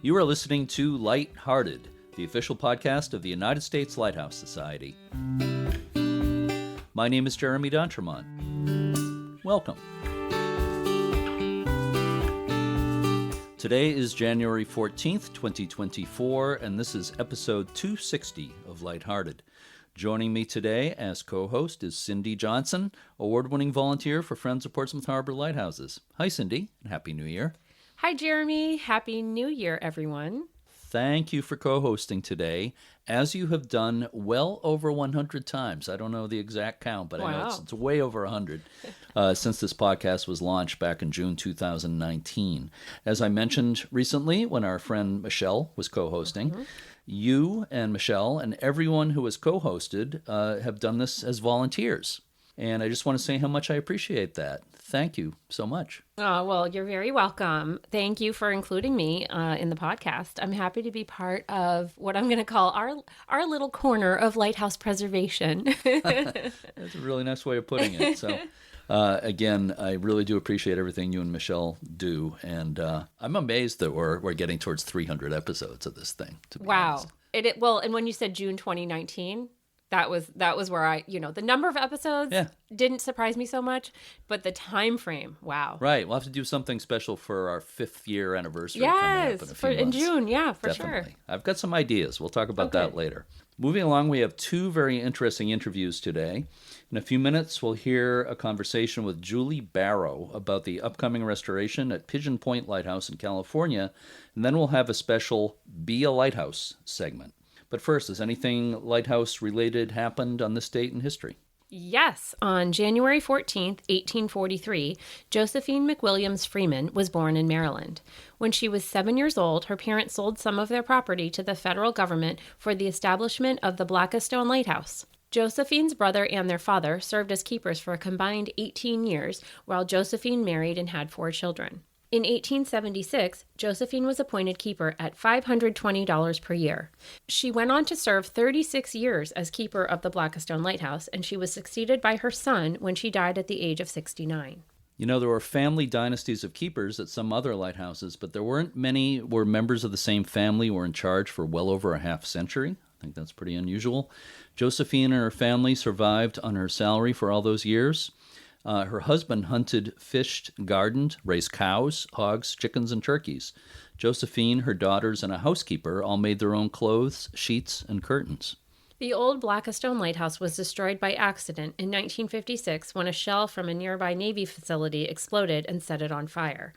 You are listening to Lighthearted, the official podcast of the United States Lighthouse Society. My name is Jeremy D'Entremont. Welcome. Today is January 14th, 2024, and this is episode 260 of Lighthearted. Joining me today as co-host is Cindy Johnson, award-winning volunteer for Friends of Portsmouth Harbor Lighthouses. Hi, Cindy, and Happy New Year. Hi, Jeremy. Happy New Year, everyone. Thank you for co-hosting today, as you have done well over 100 times. I don't know the exact count, but I know it's way over 100 since this podcast was launched back in June 2019. As I mentioned recently, when our friend Michelle was co-hosting, you and Michelle and everyone who has co-hosted have done this as volunteers. And I just want to say how much I appreciate that. Thank you so much. Oh, well, you're very welcome. Thank you for including me in the podcast. I'm happy to be part of what I'm going to call our little corner of lighthouse preservation. That's a really nice way of putting it. So, again, I really do appreciate everything you and Michelle do. And I'm amazed that we're getting towards 300 episodes of this thing, to be honest. Well, and when you said June 2019... That was where the number of episodes didn't surprise me so much, but the time frame, wow. Right. We'll have to do something special for our 5th year anniversary coming up in a few months. In June. Yeah, for Definitely. Sure. I've got some ideas. We'll talk about that later. Moving along, we have 2 very interesting interviews today. In a few minutes, we'll hear a conversation with Julie Barrow about the upcoming restoration at Pigeon Point Lighthouse in California, and then we'll have a special Be a Lighthouse segment. But first, has anything lighthouse-related happened on this date in history? Yes. On January 14th, 1843, Josephine McWilliams Freeman was born in Maryland. When she was 7 years old, her parents sold some of their property to the federal government for the establishment of the Blackistone Lighthouse. Josephine's brother and their father served as keepers for a combined 18 years, while Josephine married and had 4 children. In 1876, Josephine was appointed keeper at $520 per year. She went on to serve 36 years as keeper of the Blackistone Lighthouse, and she was succeeded by her son when she died at the age of 69. You know, there were family dynasties of keepers at some other lighthouses, but there weren't many where members of the same family were in charge for well over a half century. I think that's pretty unusual. Josephine and her family survived on her salary for all those years. Her husband hunted, fished, gardened, raised cows, hogs, chickens, and turkeys. Josephine, her daughters, and a housekeeper all made their own clothes, sheets, and curtains. The old Blackistone Lighthouse was destroyed by accident in 1956 when a shell from a nearby Navy facility exploded and set it on fire.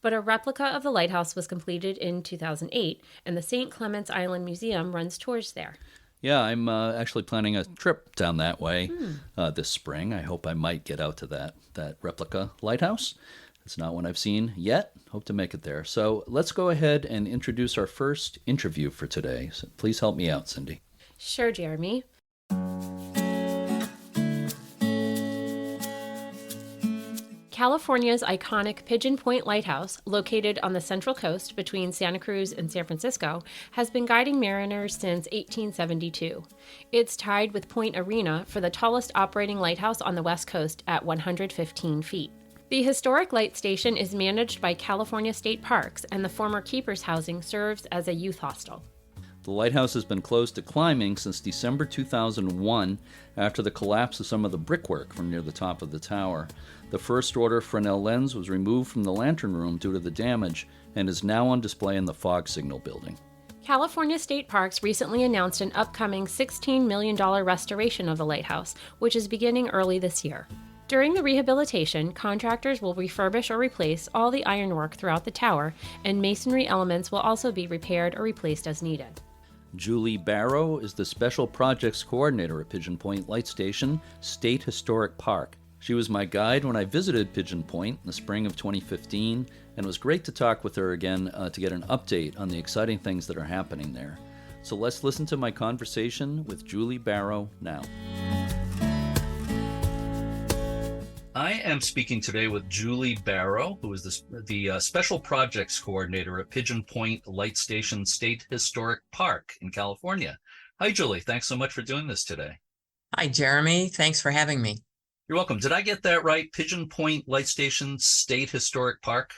But a replica of the lighthouse was completed in 2008, and the St. Clements Island Museum runs tours there. Yeah, I'm actually planning a trip down that way this spring. I hope I might get out to that replica lighthouse. It's not one I've seen yet. Hope to make it there. So let's go ahead and introduce our first interview for today. So please help me out, Cindy. Sure, Jeremy. California's iconic Pigeon Point Lighthouse, located on the Central Coast between Santa Cruz and San Francisco, has been guiding mariners since 1872. It's tied with Point Arena for the tallest operating lighthouse on the West Coast at 115 feet. The historic light station is managed by California State Parks, and the former keeper's housing serves as a youth hostel. The lighthouse has been closed to climbing since December 2001 after the collapse of some of the brickwork from near the top of the tower. The first order Fresnel lens was removed from the lantern room due to the damage and is now on display in the fog signal building. California State Parks recently announced an upcoming $16 million restoration of the lighthouse, which is beginning early this year. During the rehabilitation, contractors will refurbish or replace all the ironwork throughout the tower, and masonry elements will also be repaired or replaced as needed. Julie Barrow is the Special Projects Coordinator at Pigeon Point Light Station State Historic Park. She was my guide when I visited Pigeon Point in the spring of 2015, and it was great to talk with her again to get an update on the exciting things that are happening there. So let's listen to my conversation with Julie Barrow now. I am speaking today with Julie Barrow, who is the Special Projects Coordinator at Pigeon Point Light Station State Historic Park in California. Hi, Julie. Thanks so much for doing this today. Hi, Jeremy. Thanks for having me. You're welcome. Did I get that right? Pigeon Point Light Station State Historic Park?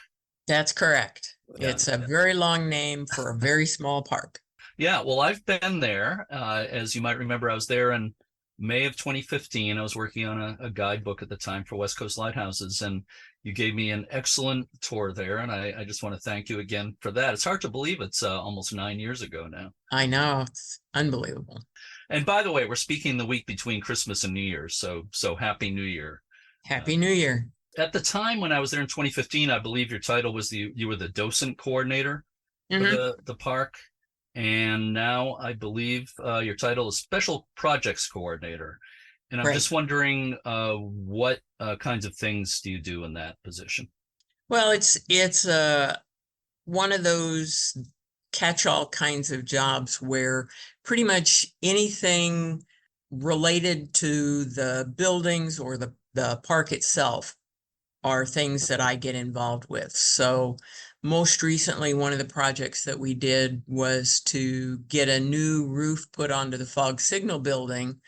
That's correct. Yeah. It's a very long name for a very small park. Yeah, well, I've been there. As you might remember, I was there in May of 2015. I was working on a guidebook at the time for West Coast Lighthouses, and you gave me an excellent tour there. And I just want to thank you again for that. It's hard to believe it's almost 9 years ago now. I know, it's unbelievable. And by the way, we're speaking the week between Christmas and New Year's, so Happy New Year. Happy New Year. At the time when I was there in 2015, I believe your title was you were the docent coordinator for the park. And now I believe your title is Special Projects Coordinator. And I'm just wondering what kinds of things do you do in that position? Well, it's one of those catch-all kinds of jobs where pretty much anything related to the buildings or the park itself are things that I get involved with. So most recently, one of the projects that we did was to get a new roof put onto the fog signal building,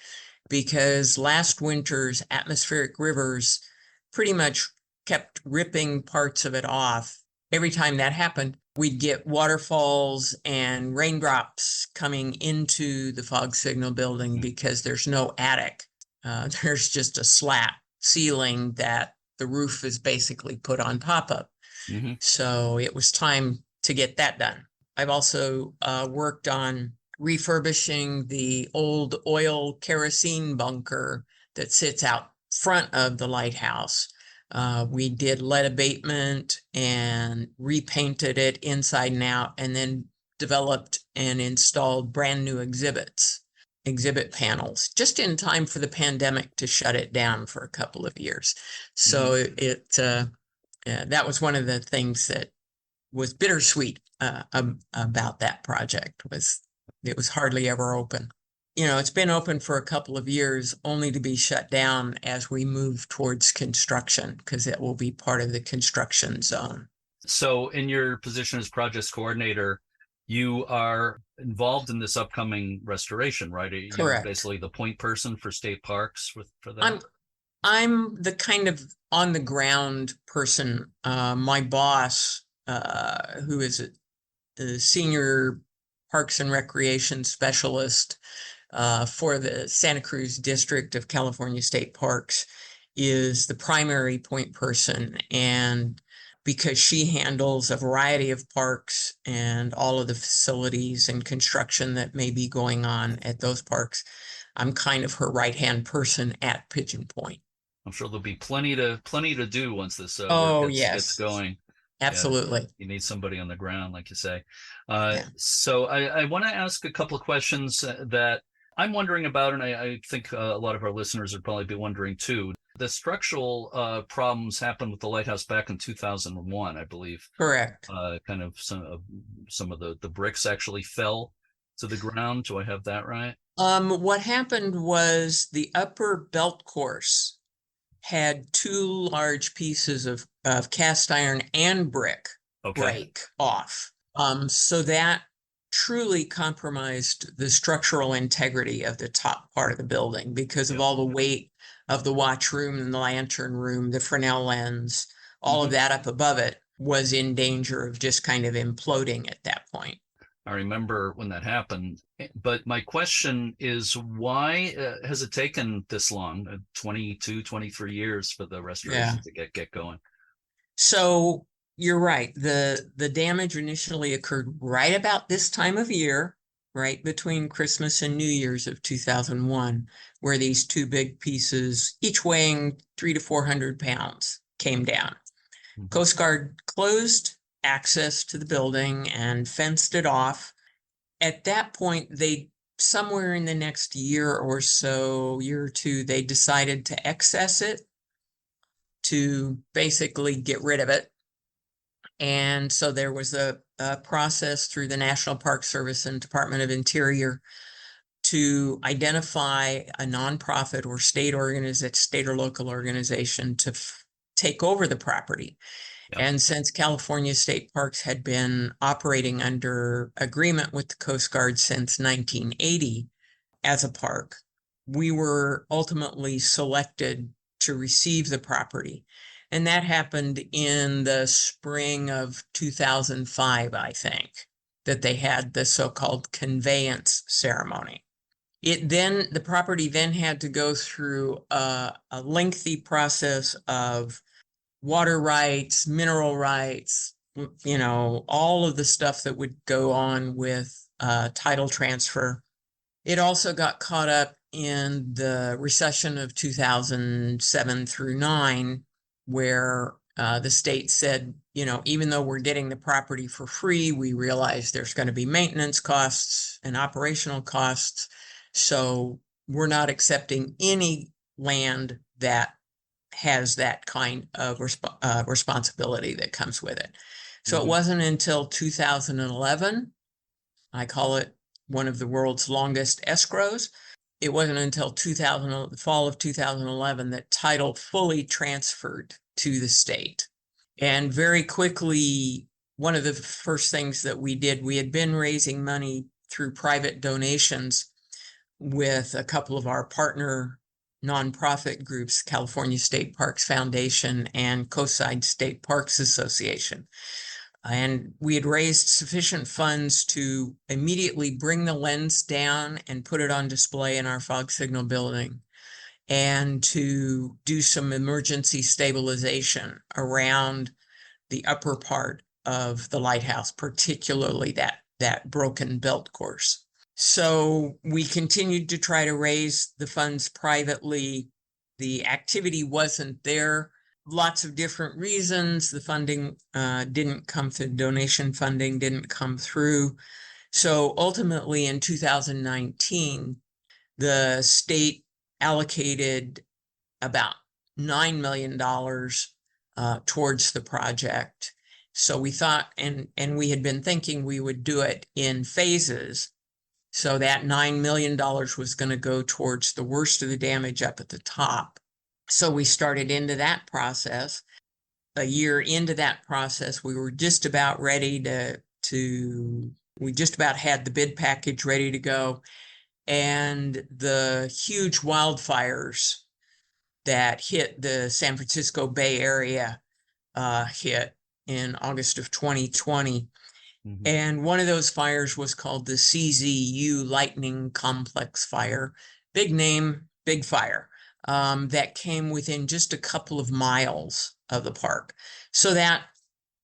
because last winter's atmospheric rivers pretty much kept ripping parts of it off. Every time that happened, we'd get waterfalls and raindrops coming into the fog signal building because there's no attic. There's just a slat ceiling that the roof is basically put on top of. So it was time to get that done. I've also worked on refurbishing the old oil kerosene bunker that sits out front of the lighthouse. We did lead abatement and repainted it inside and out, and then developed and installed brand new exhibit panels just in time for the pandemic to shut it down for a couple of years. So that was one of the things that was bittersweet about that project. It was hardly ever open. It's been open for a couple of years, only to be shut down as we move towards construction, because it will be part of the construction zone. So in your position as projects coordinator, you are involved in this upcoming restoration, right? Correct. You're basically the point person for state parks for that? I'm the kind of on the ground person. My boss, who is a senior Parks and Recreation specialist for the Santa Cruz District of California State Parks, is the primary point person. And because she handles a variety of parks and all of the facilities and construction that may be going on at those parks, I'm kind of her right-hand person at Pigeon Point. I'm sure there'll be plenty to do once this work gets going. Absolutely. Yeah, you need somebody on the ground, like you say. So I want to ask a couple of questions that I'm wondering about, and I think a lot of our listeners would probably be wondering too. The structural problems happened with the lighthouse back in 2001, I believe. Correct. Kind of some of the bricks actually fell to the ground. Do I have that right? What happened was the upper belt course had two large pieces of cast iron and brick break off. So that truly compromised the structural integrity of the top part of the building because of all the weight of the watch room and the lantern room, the Fresnel lens, all of that up above it was in danger of just kind of imploding at that point. I remember when that happened, but my question is, why has it taken this long, 22, 23 years for the restoration to get going? So you're right. The damage initially occurred right about this time of year, right between Christmas and New Year's of 2001, where these two big pieces, each weighing 300 to 400 pounds, came down. Coast Guard closed access to the building and fenced it off. At that point, somewhere in the next year or two, they decided to excess it, to basically get rid of it. And so there was a process through the National Park Service and Department of Interior to identify a nonprofit or state or local organization to take over the property. And since California State Parks had been operating under agreement with the Coast Guard since 1980 as a park, we were ultimately selected to receive the property. And that happened in the spring of 2005, I think, that they had the so-called conveyance ceremony. The property then had to go through a lengthy process of water rights, mineral rights, all of the stuff that would go on with title transfer. It also got caught up in the recession of 2007 through 9, where the state said, even though we're getting the property for free, we realize there's going to be maintenance costs and operational costs. So we're not accepting any land that has that kind of responsibility that comes with it. So it wasn't until 2011, I call it one of the world's longest escrows. It wasn't until the fall of 2011 that title fully transferred to the state. And very quickly, one of the first things that we did, we had been raising money through private donations with a couple of our partner nonprofit groups, California State Parks Foundation and Coastside State Parks Association. And we had raised sufficient funds to immediately bring the lens down and put it on display in our fog signal building, and to do some emergency stabilization around the upper part of the lighthouse, particularly that broken belt course. So we continued to try to raise the funds privately. The activity wasn't there. Lots of different reasons. The funding didn't come through, donation funding didn't come through. So ultimately in 2019, the state allocated about $9 million towards the project. So we thought, and we had been thinking we would do it in phases. So that $9 million was going to go towards the worst of the damage up at the top. So we started into that process. A year into that process, we were just about ready we just about had the bid package ready to go. And the huge wildfires that hit the San Francisco Bay Area hit in August of 2020. And one of those fires was called the CZU Lightning Complex Fire. Big name, big fire, that came within just a couple of miles of the park. So that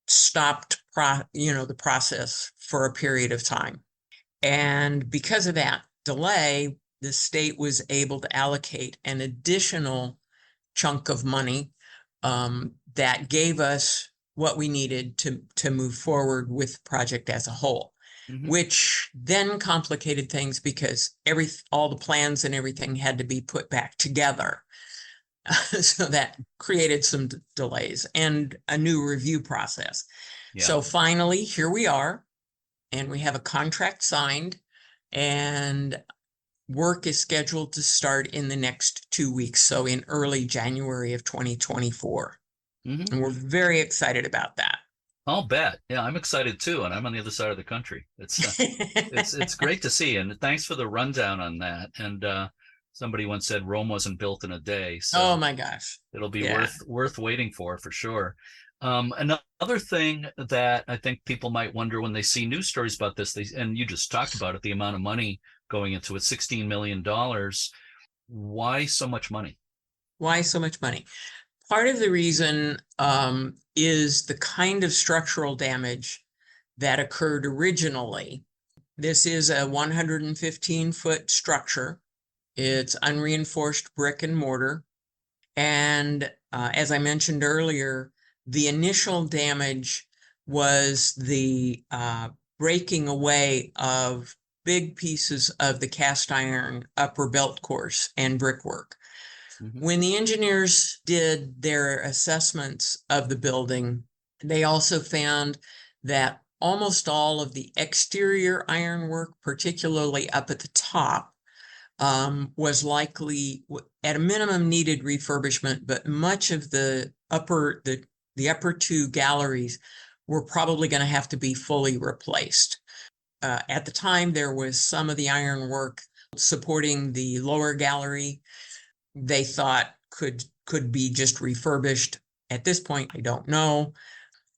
stopped the process for a period of time. And because of that delay, the state was able to allocate an additional chunk of money that gave us what we needed to move forward with the project as a whole, which then complicated things because all the plans and everything had to be put back together. So that created some delays and a new review process. Yeah. So finally, here we are, and we have a contract signed, and work is scheduled to start in the next 2 weeks. So in early January of 2024. And we're very excited about that. I'll bet. Yeah, I'm excited too, and I'm on the other side of the country. It's great to see, and thanks for the rundown on that. And somebody once said Rome wasn't built in a day. So oh my gosh, it'll be worth waiting for sure. Another thing that I think people might wonder when they see news stories about this, and you just talked about it, the amount of money going into it, $16 million. Why so much money? Why so much money? Part of the reason is the kind of structural damage that occurred originally. This is a 115-foot structure. It's unreinforced brick and mortar. And as I mentioned earlier, the initial damage was the breaking away of big pieces of the cast iron upper belt course and brickwork. When the engineers did their assessments of the building, they also found that almost all of the exterior ironwork, particularly up at the top, was likely, at a minimum, needed refurbishment, but much of the upper two galleries were probably going to have to be fully replaced. At the time, there was some of the ironwork supporting the lower gallery they thought could be just refurbished. At this point, I don't know,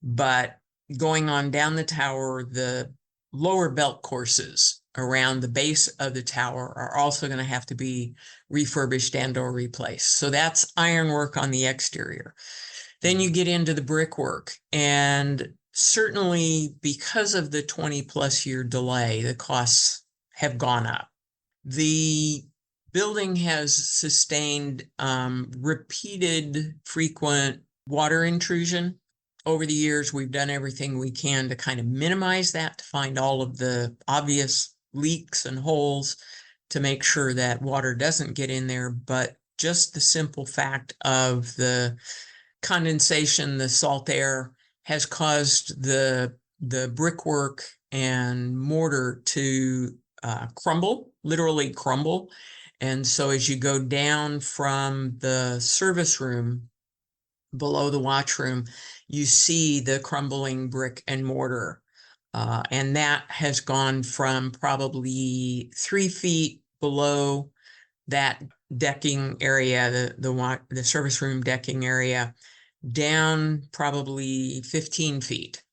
but going on down the tower, the lower belt courses around the base of the tower are also going to have to be refurbished and or replaced. So that's ironwork on the exterior. Then you get into the brickwork, and certainly because of the 20+ year delay, the costs have gone up. The building has sustained repeated, frequent water intrusion. Over the years, we've done everything we can to kind of minimize that, to find all of the obvious leaks and holes to make sure that water doesn't get in there. But just the simple fact of the condensation, the salt air, has caused the brickwork and mortar to crumble, literally crumble. And so as you go down from the service room below the watchroom, you see the crumbling brick and mortar. And that has gone from probably 3 feet below that decking area, the service room decking area, down probably 15 feet,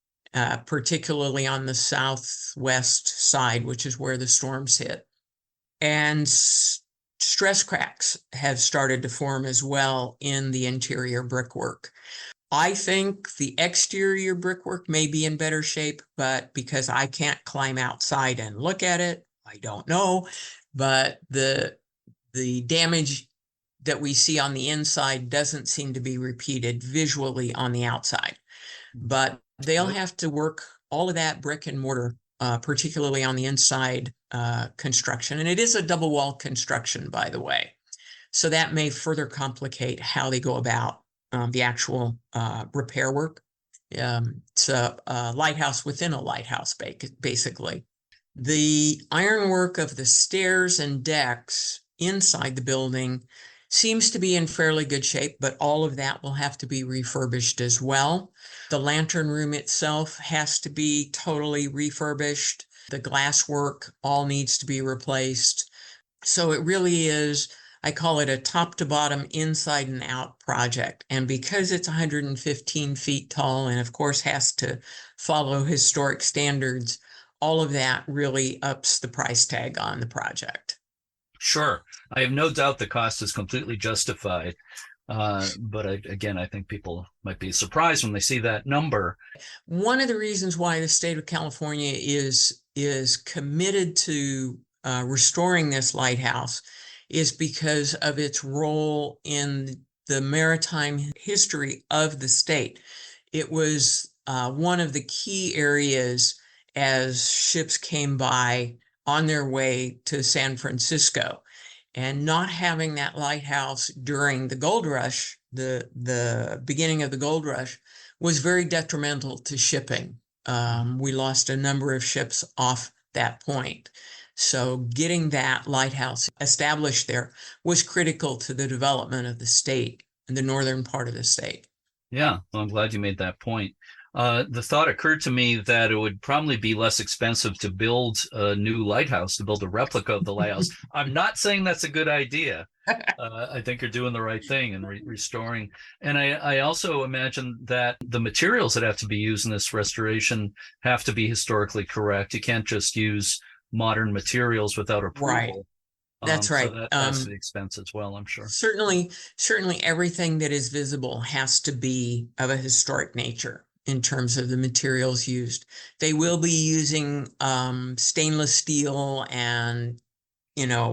particularly on the southwest side, which is where the storms hit. And stress cracks have started to form as well in the interior brickwork. I think the exterior brickwork may be in better shape, but because I can't climb outside and look at it, I don't know. But the damage that we see on the inside doesn't seem to be repeated visually on the outside. But they'll have to work all of that brick and mortar, particularly on the inside construction. And it is a double wall construction, by the way. So that may further complicate how they go about the actual repair work. It's a lighthouse within a lighthouse, basically. The ironwork of the stairs and decks inside the building seems to be in fairly good shape, but all of that will have to be refurbished as well. The lantern room itself has to be totally refurbished. The glasswork all needs to be replaced. So it really is, I call it a top to bottom, inside and out project. And because it's 115 feet tall and of course has to follow historic standards, all of that really ups the price tag on the project. Sure. I have no doubt the cost is completely justified. But I think people might be surprised when they see that number. One of the reasons why the state of California is committed to restoring this lighthouse is because of its role in the maritime history of the state. It was one of the key areas as ships came by on their way to San Francisco. And not having that lighthouse during the gold rush, the beginning of the gold rush, was very detrimental to shipping. We lost a number of ships off that point. So getting that lighthouse established there was critical to the development of the state and the northern part of the state. Yeah, well, I'm glad you made that point. The thought occurred to me that it would probably be less expensive to build a new lighthouse, to build a replica of the lighthouse. I'm not saying that's a good idea. I think you're doing the right thing and restoring. And I also imagine that the materials that have to be used in this restoration have to be historically correct. You can't just use modern materials without approval. Right. That's right. So that's the expense as well, I'm sure. Certainly everything that is visible has to be of a historic nature in terms of the materials used. They will be using stainless steel and,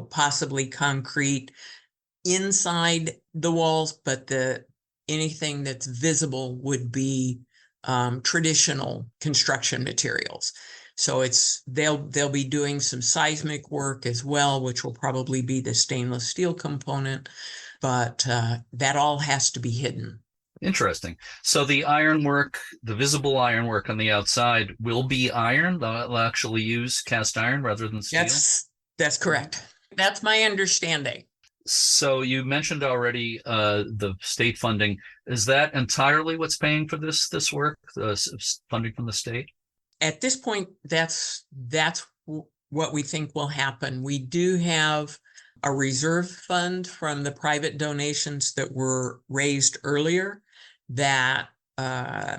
possibly concrete inside the walls, but anything that's visible would be traditional construction materials. So they'll be doing some seismic work as well, which will probably be the stainless steel component, but that all has to be hidden. Interesting. So the ironwork, the visible ironwork on the outside will be iron. They'll actually use cast iron rather than steel. That's correct. That's my understanding. So you mentioned already the state funding. Is that entirely what's paying for this work, funding from the state? At this point, that's what we think will happen. We do have a reserve fund from the private donations that were raised earlier that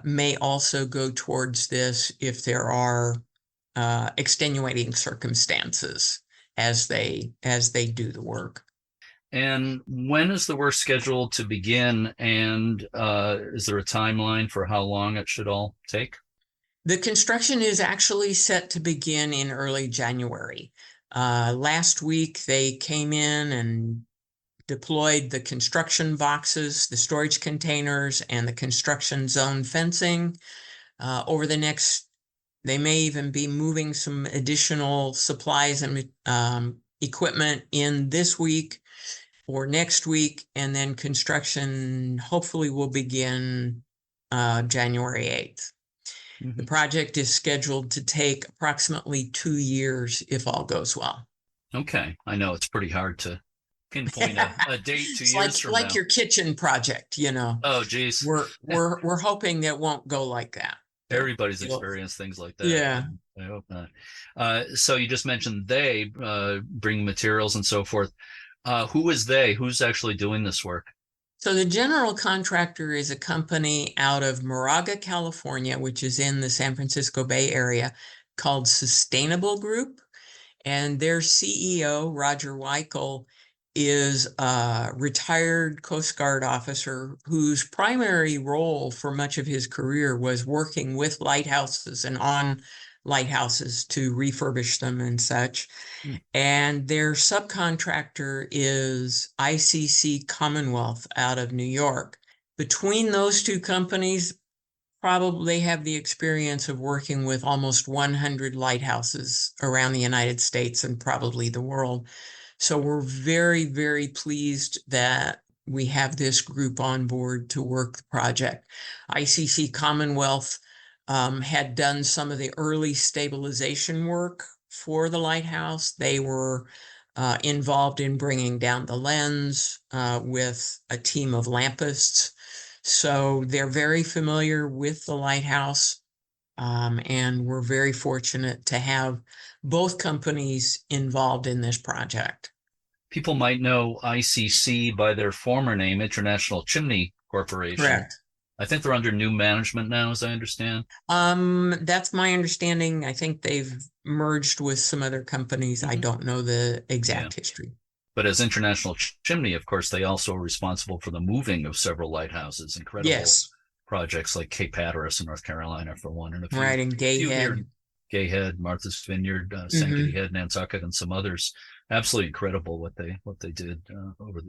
may also go towards this if there are extenuating circumstances as they do the work. And when is the work scheduled to begin? And is there a timeline for how long it should all take? The construction is actually set to begin in early January. Last week, they came in and deployed the construction boxes, the storage containers, and the construction zone fencing. Over the next, they may even be moving some additional supplies and equipment in this week or next week, and then construction hopefully will begin January 8th. Mm-hmm. The project is scheduled to take approximately 2 years if all goes well. Okay. I know it's pretty hard to pinpoint a date 2 years from now. Like your kitchen project, you know. Oh, geez. We're hoping that won't go like that. Everybody's experienced things like that. Yeah. I hope not. So you just mentioned they bring materials and so forth. Who is they? Who's actually doing this work? So the general contractor is a company out of Moraga, California, which is in the San Francisco Bay Area, called Sustainable Group. And their CEO, Roger Weichel, is a retired Coast Guard officer whose primary role for much of his career was working with lighthouses and on lighthouses to refurbish them and such. And their subcontractor is ICC Commonwealth out of New York. Between those two companies, probably have the experience of working with almost 100 lighthouses around the United States and probably the world. So we're very, very pleased that we have this group on board to work the project. ICC Commonwealth had done some of the early stabilization work for the lighthouse. They were involved in bringing down the lens with a team of lampists. So they're very familiar with the lighthouse, and we're very fortunate to have both companies involved in this project. People might know ICC by their former name, International Chimney Corporation. Correct. I think they're under new management now, as I understand. That's my understanding. I think they've merged with some other companies. Mm-hmm. I don't know the exact history. But as International Chimney, of course, they also are responsible for the moving of several lighthouses. Incredible projects like Cape Hatteras in North Carolina, for one. And a few, and Gay Head. Gay Head, Martha's Vineyard, Sankaty Head, Nantucket, and some others. Absolutely incredible what they did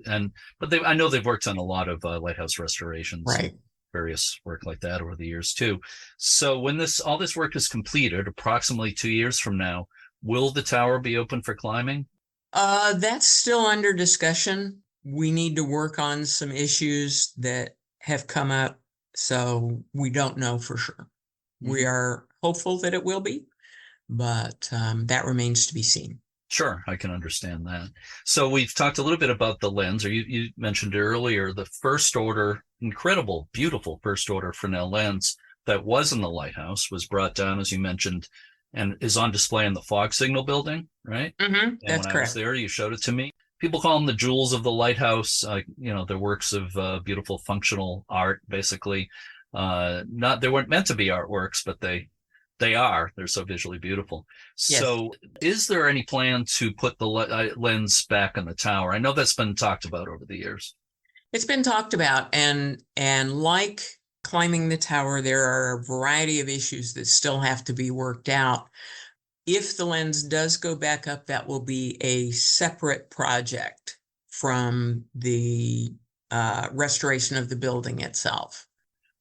I know they've worked on a lot of lighthouse restorations. Right. Various work like that over the years too. So when all this work is completed, approximately 2 years from now, will the tower be open for climbing? That's still under discussion. We need to work on some issues that have come up, so we don't know for sure. Mm-hmm. We are hopeful that it will be, but that remains to be seen. Sure, I can understand that. So we've talked a little bit about the lens, or you mentioned it earlier, the first order, incredible, beautiful first order Fresnel lens that was in the lighthouse was brought down, as you mentioned, and is on display in the fog signal building, right? Mm-hmm, that's correct. I was there, you showed it to me. People call them the jewels of the lighthouse. They're works of beautiful functional art, basically. They weren't meant to be artworks, but they are. They're so visually beautiful. Yes. So is there any plan to put the lens back on the tower? I know that's been talked about over the years. It's been talked about, and like climbing the tower, there are a variety of issues that still have to be worked out. If the lens does go back up, that will be a separate project from the restoration of the building itself.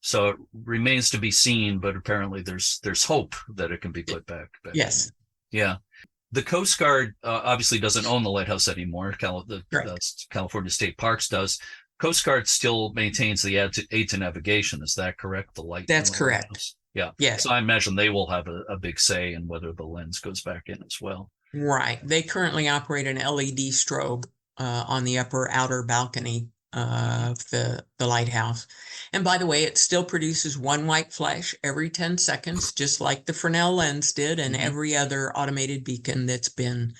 So it remains to be seen, but apparently there's hope that it can be put back. Yes. In. Yeah. The Coast Guard obviously doesn't own the lighthouse anymore. The California State Parks does. Coast Guard still maintains the aid to navigation. Is that correct? That's correct. Lighthouse? Yeah. Yes. So I imagine they will have a big say in whether the lens goes back in as well. Right. They currently operate an LED strobe on the upper outer balcony of the lighthouse. And by the way, it still produces one white flash every 10 seconds, just like the Fresnel lens did and every other automated beacon that's been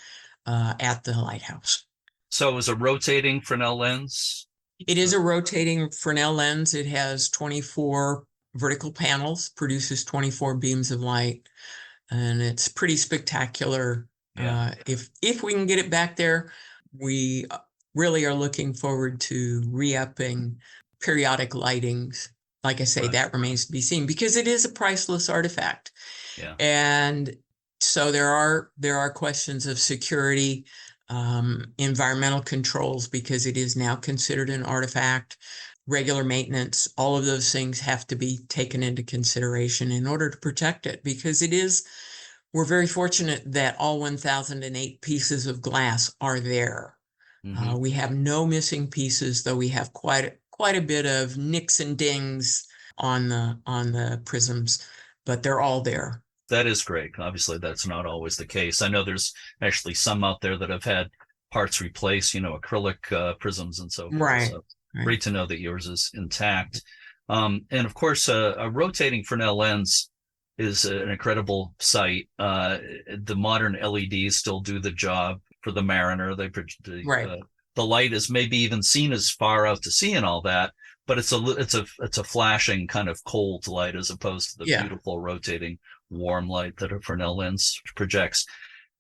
at the lighthouse. So it was a rotating Fresnel lens? It is a rotating Fresnel lens. It has 24 vertical panels, produces 24 beams of light, and it's pretty spectacular. Yeah. If we can get it back there, we really are looking forward to re-upping periodic lightings. Like I say, Right. that remains to be seen because it is a priceless artifact. Yeah. And so there are questions of security, environmental controls, because it is now considered an artifact, regular maintenance, all of those things have to be taken into consideration in order to protect it, because we're very fortunate that all 1,008 pieces of glass are there. Mm-hmm. We have no missing pieces, though we have quite a bit of nicks and dings on the prisms, but they're all there. That is great. Obviously, that's not always the case. I know there's actually some out there that have had parts replaced, acrylic prisms and so forth. Right. So great to know that yours is intact. And of course, a rotating Fresnel lens is an incredible sight. The modern LEDs still do the job for the mariner. The light is maybe even seen as far out to sea and all that, but it's a flashing kind of cold light as opposed to the beautiful rotating warm light that a Fresnel lens projects.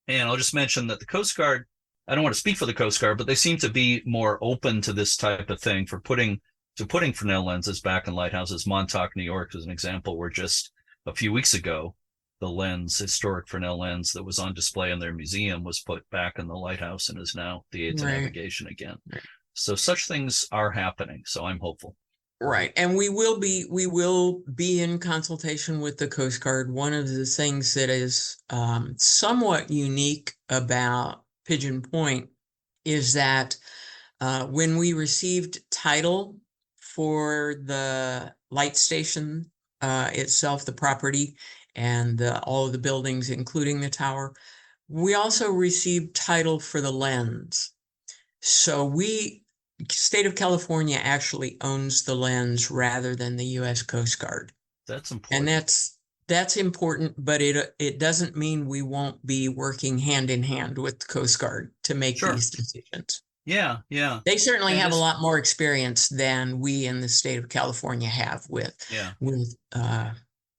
And I'll just mention that the Coast Guard, I don't want to speak for the Coast Guard, but they seem to be more open to this type of thing for putting Fresnel lenses back in lighthouses. Montauk, New York, is an example where just a few weeks ago, the historic Fresnel lens that was on display in their museum was put back in the lighthouse and is now the aid to navigation again. Right. So such things are happening. So I'm hopeful. Right. And we will be in consultation with the Coast Guard. One of the things that is somewhat unique about Pigeon Point is that when we received title for the light station itself, the property, and all of the buildings, including the tower, we also received title for the lens. So State of California actually owns the lens rather than the U.S. Coast Guard. That's important. And that's important, but it doesn't mean we won't be working hand in hand with the Coast Guard to make these decisions. Yeah. They certainly have a lot more experience than we in the state of California have with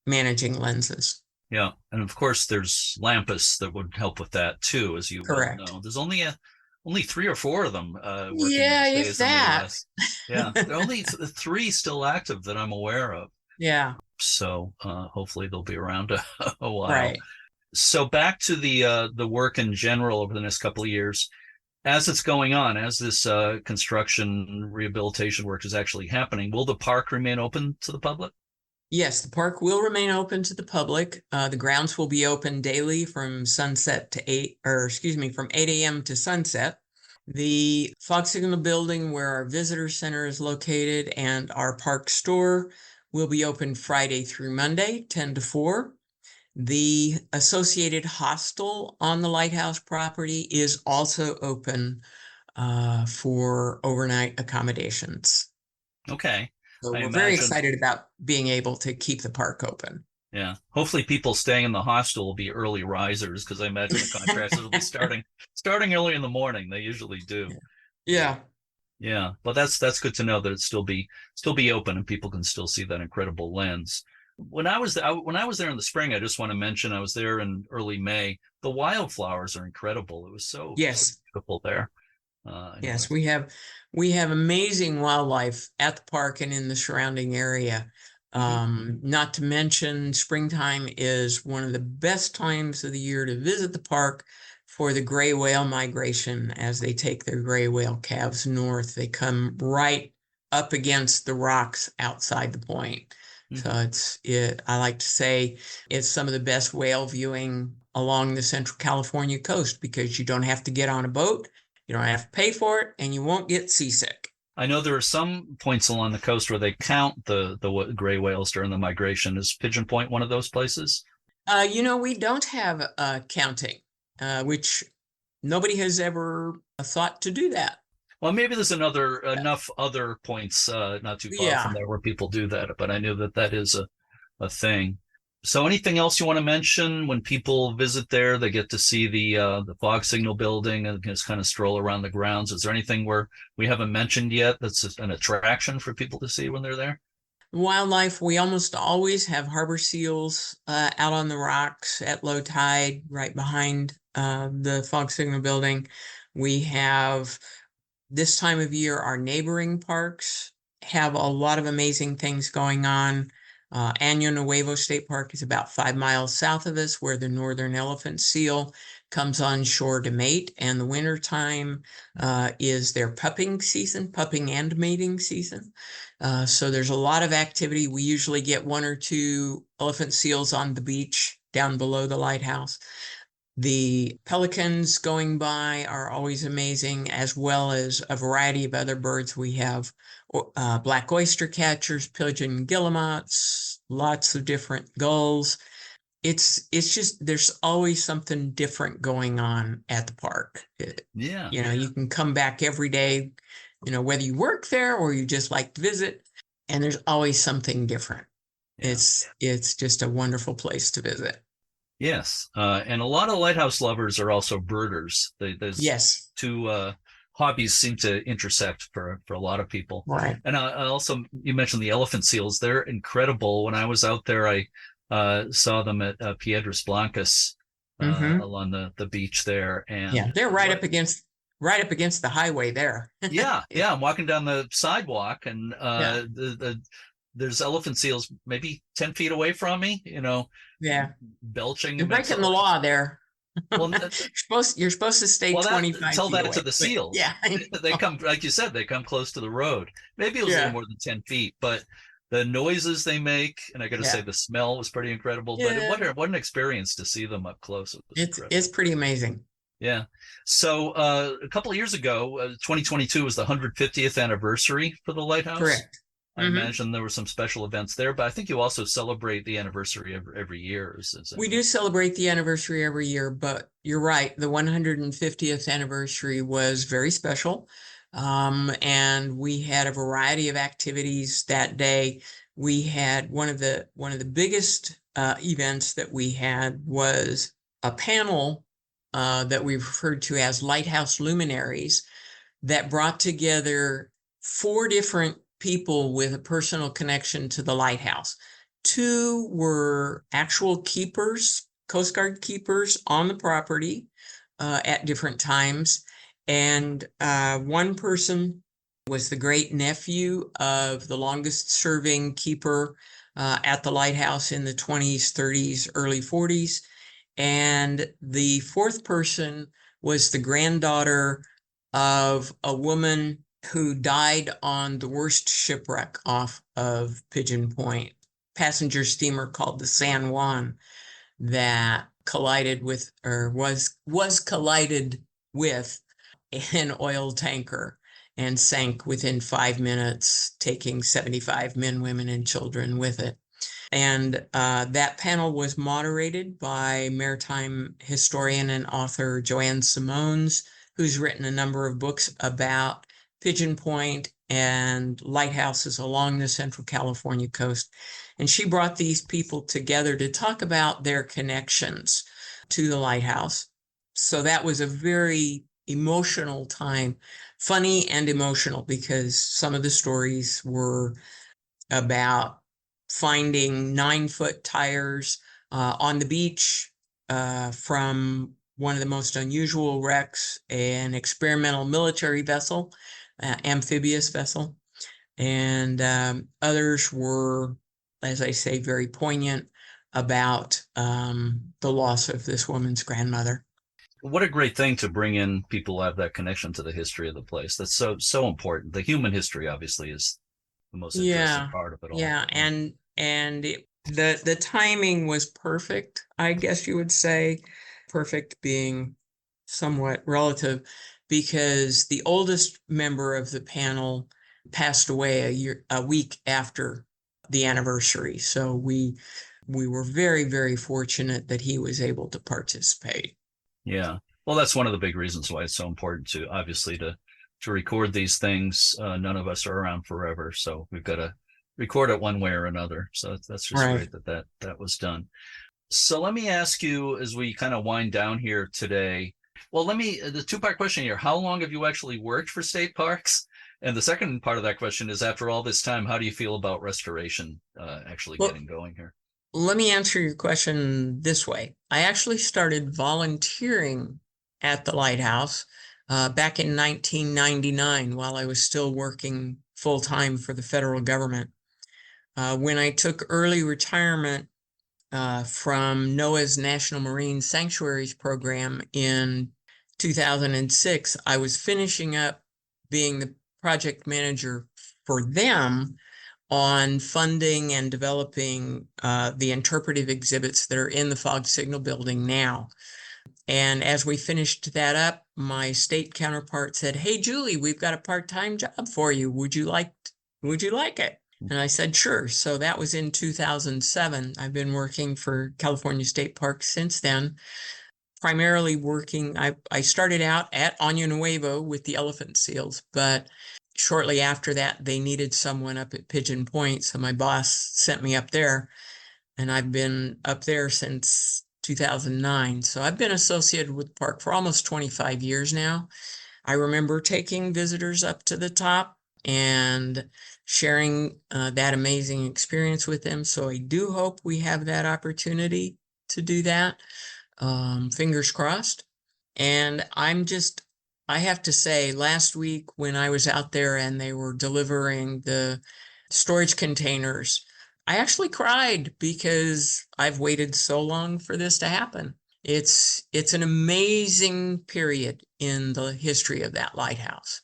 managing lenses. Yeah, and of course there's Lampus that would help with that too, as you well know. There's only 3 or 4 of them working. Yeah, if that. Yeah, there are only 3 still active that I'm aware of. Yeah. So hopefully they'll be around a while. Right. So back to the work in general over the next couple of years. As it's going on, as this construction rehabilitation work is actually happening, will the park remain open to the public? Yes, the park will remain open to the public. The grounds will be open daily from from 8 a.m. to sunset. The fog signal building where our visitor center is located and our park store will be open Friday through Monday, 10 to 4. The associated hostel on the lighthouse property is also open for overnight accommodations. Okay. So we're very excited about being able to keep the park open. Yeah. Hopefully people staying in the hostel will be early risers, because I imagine the contractors will be starting early in the morning. They usually do. Yeah. Yeah. But that's good to know that it still be open and people can still see that incredible lens. When I was there in the spring, I just want to mention I was there in early May. The wildflowers are incredible. It was so beautiful there. Yes, we have amazing wildlife at the park and in the surrounding area. Not to mention, springtime is one of the best times of the year to visit the park for the gray whale migration. As they take their gray whale calves north, they come right up against the rocks outside the point. So I like to say it's some of the best whale viewing along the Central California coast, because you don't have to get on a boat. You don't have to pay for it, and you won't get seasick. I know there are some points along the coast where they count the gray whales during the migration. Is Pigeon Point one of those places? We don't have counting, which nobody has ever thought to do that. Well, maybe there's enough other points not too far from there where people do that, but I knew that is a thing. So anything else you want to mention when people visit there? They get to see the fog signal building and just kind of stroll around the grounds. Is there anything where we haven't mentioned yet that's an attraction for people to see when they're there? Wildlife, we almost always have harbor seals out on the rocks at low tide, right behind the fog signal building. We have, this time of year, our neighboring parks have a lot of amazing things going on. Año Nuevo State Park is about 5 miles south of us, where the northern elephant seal comes on shore to mate, and the wintertime is their pupping and mating season. So there's a lot of activity. We usually get 1 or 2 elephant seals on the beach down below the lighthouse. The pelicans going by are always amazing, as well as a variety of other birds. We have black oyster catchers, pigeon guillemots, lots of different gulls. It's just, there's always something different going on at the park. You can come back every day, whether you work there or you just like to visit, and there's always something different. Yeah. It's just a wonderful place to visit. Yes, and a lot of lighthouse lovers are also birders. There's two hobbies seem to intersect for a lot of people. Right. And I also, you mentioned the elephant seals. They're incredible. When I was out there, I saw them at Piedras Blancas along the beach there. And yeah, they're right up against the highway there. yeah. I'm walking down the sidewalk, and there's elephant seals maybe 10 feet away from me, belching. You're breaking the law there. Well, you're supposed to stay 25 tell feet that away. To the seals. Yeah. They come, like you said, they come close to the road. Maybe it was a little more than 10 feet, but the noises they make, and I got to say the smell was pretty incredible. But what an experience to see them up close. It's pretty amazing. Yeah. So a couple of years ago, 2022 was the 150th anniversary for the lighthouse. Correct. I imagine there were some special events there, but I think you also celebrate the anniversary every year. We do celebrate the anniversary every year, but you're right. The 150th anniversary was very special. And we had a variety of activities that day. We had one of the biggest events that we had was a panel that we referred to as Lighthouse Luminaries that brought together 4 different people with a personal connection to the lighthouse. 2 were actual keepers, Coast Guard keepers on the property at different times. And 1 person was the great nephew of the longest serving keeper at the lighthouse in the 20s, 30s, early 40s. And the 4th person was the granddaughter of a woman who died on the worst shipwreck off of Pigeon Point, passenger steamer called the San Juan, that collided with, or was collided with, an oil tanker and sank within 5 minutes, taking 75 men, women, and children with it. And that panel was moderated by maritime historian and author Joanne Simones, who's written a number of books about Pigeon Point and lighthouses along the Central California coast. And she brought these people together to talk about their connections to the lighthouse. So that was a very emotional time, funny and emotional, because some of the stories were about finding 9-foot tires on the beach from one of the most unusual wrecks, an experimental military vessel, amphibious vessel. And others were, as I say, very poignant about the loss of this woman's grandmother. What a great thing to bring in people who have that connection to the history of the place. That's so important. The human history obviously is the most interesting part of it all. Yeah, and the timing was perfect, I guess you would say. Perfect being somewhat relative, because the oldest member of the panel passed away a week after the anniversary. So we were very, very fortunate that he was able to participate. Yeah. Well, that's one of the big reasons why it's so important to, obviously, to record these things. None of us are around forever, so we've got to record it one way or another. So that's just Right. great that was done. So let me ask you, as we kind of wind down here today, well, the two-part question here, how long have you actually worked for state parks? And the second part of that question is, after all this time, how do you feel about restoration actually getting going here? Let me answer your question this way. I actually started volunteering at the lighthouse back in 1999 while I was still working full-time for the federal government. When I took early retirement from NOAA's National Marine Sanctuaries program in 2006, I was finishing up being the project manager for them on funding and developing the interpretive exhibits that are in the Fog Signal building now. And as we finished that up, my state counterpart said, "Hey, Julie, we've got a part-time job for you. Would you like it?" And I said, "Sure." So that was in 2007. I've been working for California State Parks since then, primarily working. I started out at Año Nuevo with the elephant seals, but shortly after that, they needed someone up at Pigeon Point. So my boss sent me up there, and I've been up there since 2009. So I've been associated with the park for almost 25 years now. I remember taking visitors up to the top and sharing that amazing experience with them. So I do hope we have that opportunity to do that. Fingers crossed. And I have to say, last week when I was out there and they were delivering the storage containers, I actually cried because I've waited so long for this to happen. It's an amazing period in the history of that lighthouse.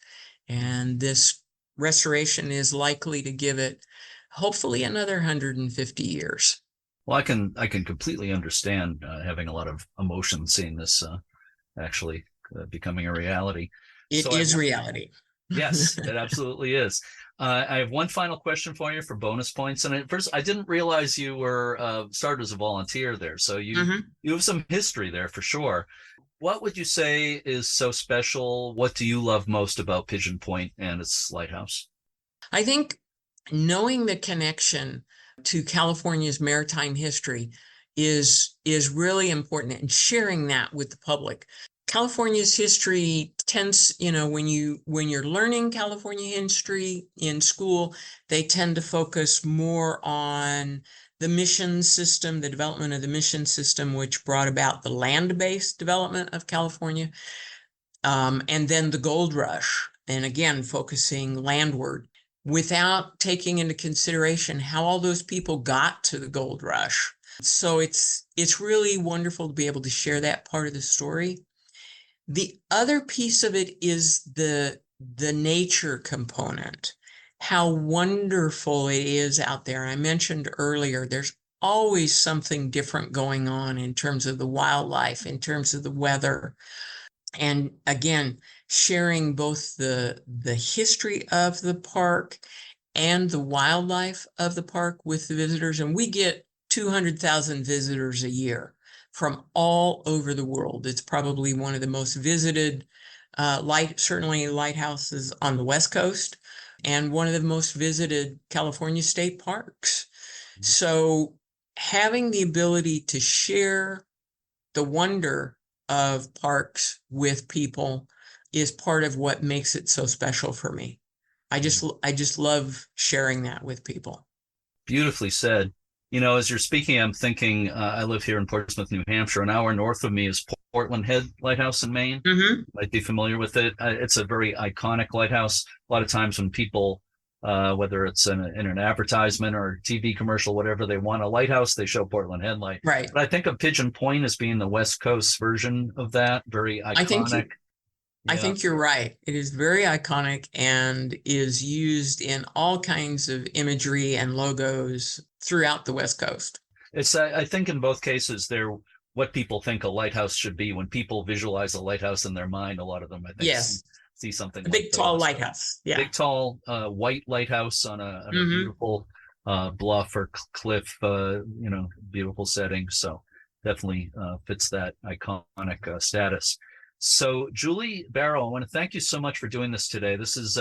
And this restoration is likely to give it hopefully another 150 years. Well, I can completely understand having a lot of emotion seeing this actually becoming a reality. It is reality. Yes, it absolutely is. I have one final question for you for bonus points. And first, I didn't realize you were started as a volunteer there. So you have some history there for sure. What would you say is so special? What do you love most about Pigeon Point and its lighthouse? I think knowing the connection to California's maritime history is really important, and sharing that with the public. California's history tends, when you're learning California history in school, they tend to focus more on the mission system, the development of the mission system, which brought about the land-based development of California, and then the gold rush, and again, focusing landward, without taking into consideration how all those people got to the gold rush. So it's really wonderful to be able to share that part of the story. The other piece of it is the nature component, how wonderful it is out there. I mentioned earlier, there's always something different going on in terms of the wildlife, in terms of the weather. And again, sharing both the history of the park and the wildlife of the park with the visitors. And we get 200,000 visitors a year from all over the world. It's probably one of the most visited certainly lighthouses on the West Coast, and one of the most visited California state parks. So having the ability to share the wonder of parks with people is part of what makes it so special for me. I just love sharing that with people. Beautifully said. As you're speaking, I'm thinking, I live here in Portsmouth, New Hampshire. An hour north of me is Portland Head Lighthouse in Maine. You might be familiar with it. It's a very iconic lighthouse. A lot of times when people, whether it's in an advertisement or a TV commercial, whatever, they want a lighthouse, they show Portland Head Light. Right. But I think of Pigeon Point as being the West Coast version of that, very iconic. I think you're right. It is very iconic and is used in all kinds of imagery and logos throughout the West Coast. It's, I think in both cases, they're what people think a lighthouse should be. When people visualize a lighthouse in their mind, a lot of them, I think, see something a big, tall lighthouse. Yeah. Big, tall, white lighthouse on a beautiful bluff or cliff, beautiful setting. So definitely fits that iconic status. So Julie Barrow, I want to thank you so much for doing this today. This is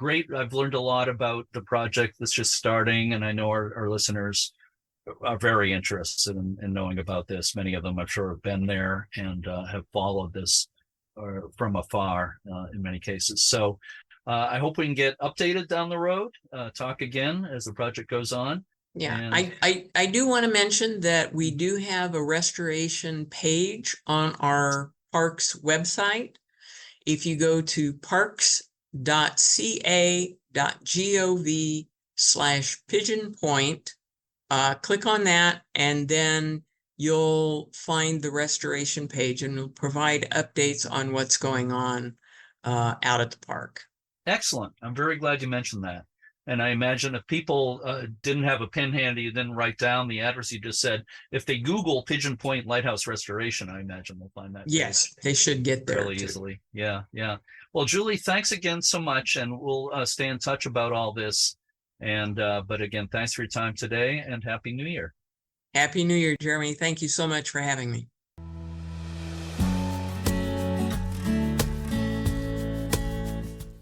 great. I've learned a lot about the project that's just starting, and I know our listeners are very interested in knowing about this. Many of them, I'm sure, have been there and have followed this from afar in many cases. So I hope we can get updated down the road, talk again as the project goes on. Yeah, and... I do want to mention that we do have a restoration page on our parks website. If you go to parks.ca.gov/Pigeon Point, click on that, and then you'll find the restoration page, and it'll provide updates on what's going on out at the park. Excellent. I'm very glad you mentioned that. And I imagine if people didn't have a pen handy, you didn't write down the address you just said, if they Google Pigeon Point Lighthouse Restoration, I imagine they'll find that. Yes, they should get there fairly easily. Yeah, yeah. Well, Julie, thanks again so much, and we'll stay in touch about all this. And but again, thanks for your time today, and Happy New Year. Happy New Year, Jeremy. Thank you so much for having me.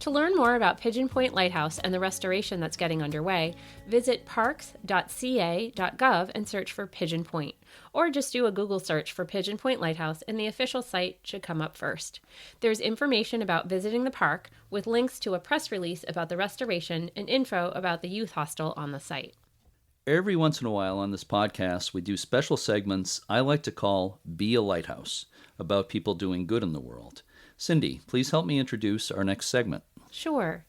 To learn more about Pigeon Point Lighthouse and the restoration that's getting underway, visit parks.ca.gov and search for Pigeon Point, or just do a Google search for Pigeon Point Lighthouse and the official site should come up first. There's information about visiting the park with links to a press release about the restoration and info about the youth hostel on the site. Every once in a while on this podcast, we do special segments I like to call Be a Lighthouse, about people doing good in the world. Cindy, please help me introduce our next segment. Sure.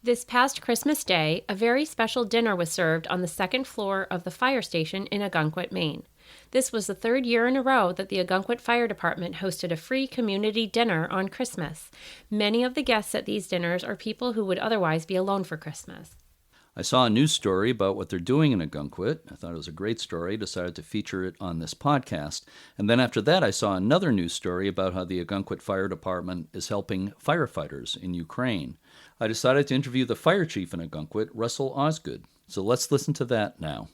This past Christmas Day, a very special dinner was served on the second floor of the fire station in Ogunquit, Maine. This was the third year in a row that the Ogunquit Fire Department hosted a free community dinner on Christmas. Many of the guests at these dinners are people who would otherwise be alone for Christmas. I saw a news story about what they're doing in Ogunquit. I thought it was a great story, decided to feature it on this podcast. And then after that, I saw another news story about how the Ogunquit Fire Department is helping firefighters in Ukraine. I decided to interview the fire chief in Ogunquit, Russell Osgood. So let's listen to that now.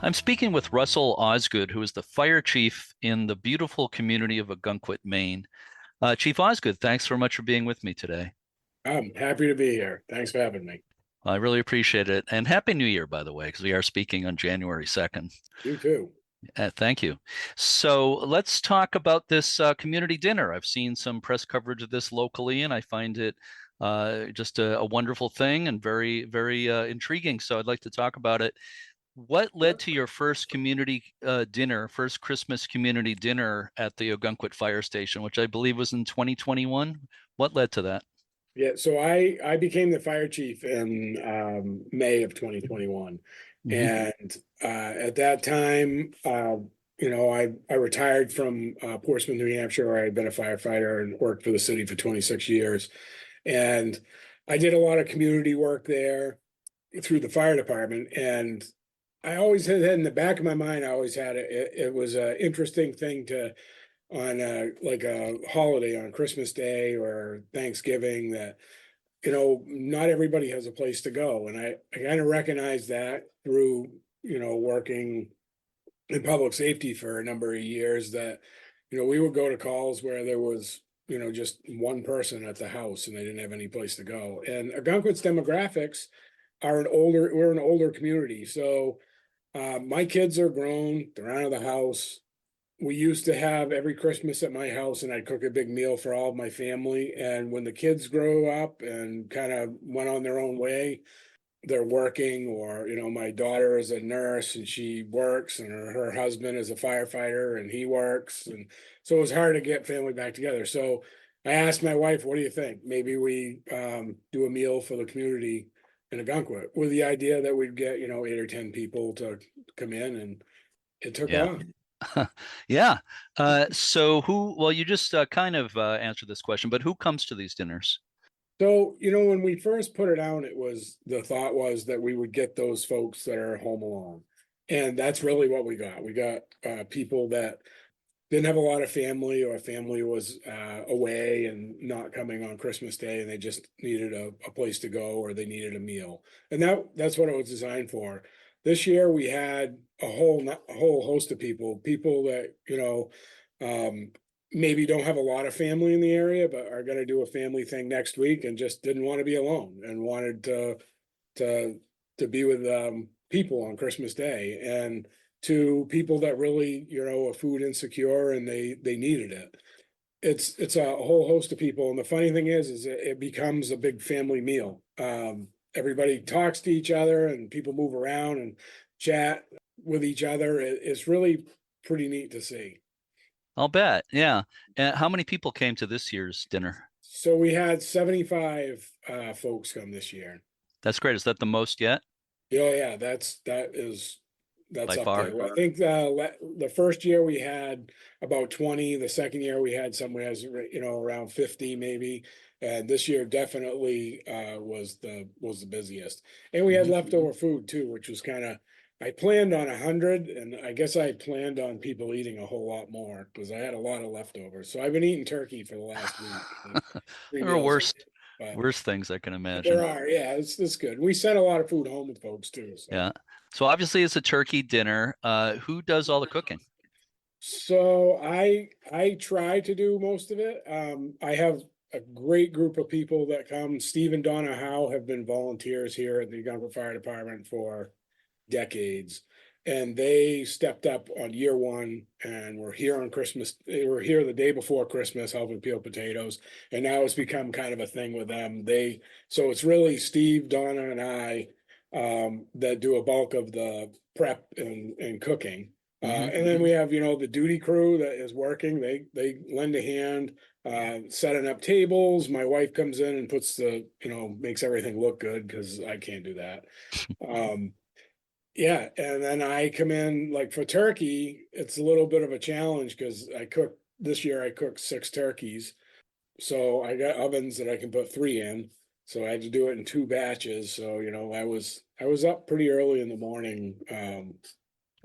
I'm speaking with Russell Osgood, who is the fire chief in the beautiful community of Ogunquit, Maine. Chief Osgood, thanks so much for being with me today. I'm happy to be here. Thanks for having me. I really appreciate it. And Happy New Year, by the way, because we are speaking on January 2nd. You too. Thank you. So let's talk about this community dinner. I've seen some press coverage of this locally, and I find it just a wonderful thing and very, very intriguing. So I'd like to talk about it. What led to your first community dinner, first Christmas community dinner at the Ogunquit Fire Station, which I believe was in 2021? What led to that? Yeah, so I became the fire chief in May of 2021. Mm-hmm. And at that time, I retired from Portsmouth, New Hampshire, where I had been a firefighter and worked for the city for 26 years. And I did a lot of community work there through the fire department. And I always had in the back of my mind, I always had it was an interesting thing to on like a holiday on Christmas Day or Thanksgiving that, not everybody has a place to go. And I kind of recognized that through, working in public safety for a number of years that, we would go to calls where there was, just one person at the house and they didn't have any place to go. And Ogunquit's demographics are we're an older community. So my kids are grown, they're out of the house. We used to have every Christmas at my house and I'd cook a big meal for all of my family. And when the kids grow up and kind of went on their own way, they're working or, my daughter is a nurse and she works and her husband is a firefighter and he works. And so it was hard to get family back together. So I asked my wife, what do you think? Maybe we do a meal for the community in Ogunquit with the idea that we'd get, 8 or 10 people to come in, and it took off. Yeah. So you just kind of answered this question, but who comes to these dinners? So, when we first put it out, the thought was that we would get those folks that are home alone. And that's really what we got. We got people that didn't have a lot of family, or family was away and not coming on Christmas Day, and they just needed a place to go, or they needed a meal. And that's what it was designed for. This year we had a whole host of people that, maybe don't have a lot of family in the area, but are going to do a family thing next week and just didn't want to be alone and wanted to be with people on Christmas Day, and to people that really, are food insecure and they needed it. It's a whole host of people. And the funny thing is it becomes a big family meal. Everybody talks to each other and people move around and chat with each other. It's really pretty neat to see. I'll bet. Yeah. And how many people came to this year's dinner? So we had 75 folks come this year. That's great. Is that the most yet? Yeah, that's By up far. there. I think the first year we had about 20. The second year we had somewhere, around 50 maybe. And this year definitely was the busiest. And we had leftover food too, which was I planned on 100, and I guess I planned on people eating a whole lot more because I had a lot of leftovers. So I've been eating turkey for the last week. There are worse things I can imagine. There are, yeah, it's good. We sent a lot of food home with folks too. So. Yeah. So obviously it's a turkey dinner. Who does all the cooking? So I try to do most of it. I have a great group of people that come. Steve and Donna Howe have been volunteers here at the Ogunquit Fire Department for decades, and they stepped up on year one and were here on Christmas. They were here the day before Christmas helping peel potatoes, and now it's become kind of a thing with them. So it's really Steve, Donna, and I that do a bulk of the prep and cooking. And then we have, the duty crew that is working. They lend a hand, setting up tables. My wife comes in and puts makes everything look good because I can't do that. Yeah, and then I come in, like for turkey, it's a little bit of a challenge because this year I cooked 6 turkeys. So I got ovens that I can put 3 in. So I had to do it in 2 batches. So, I was up pretty early in the morning.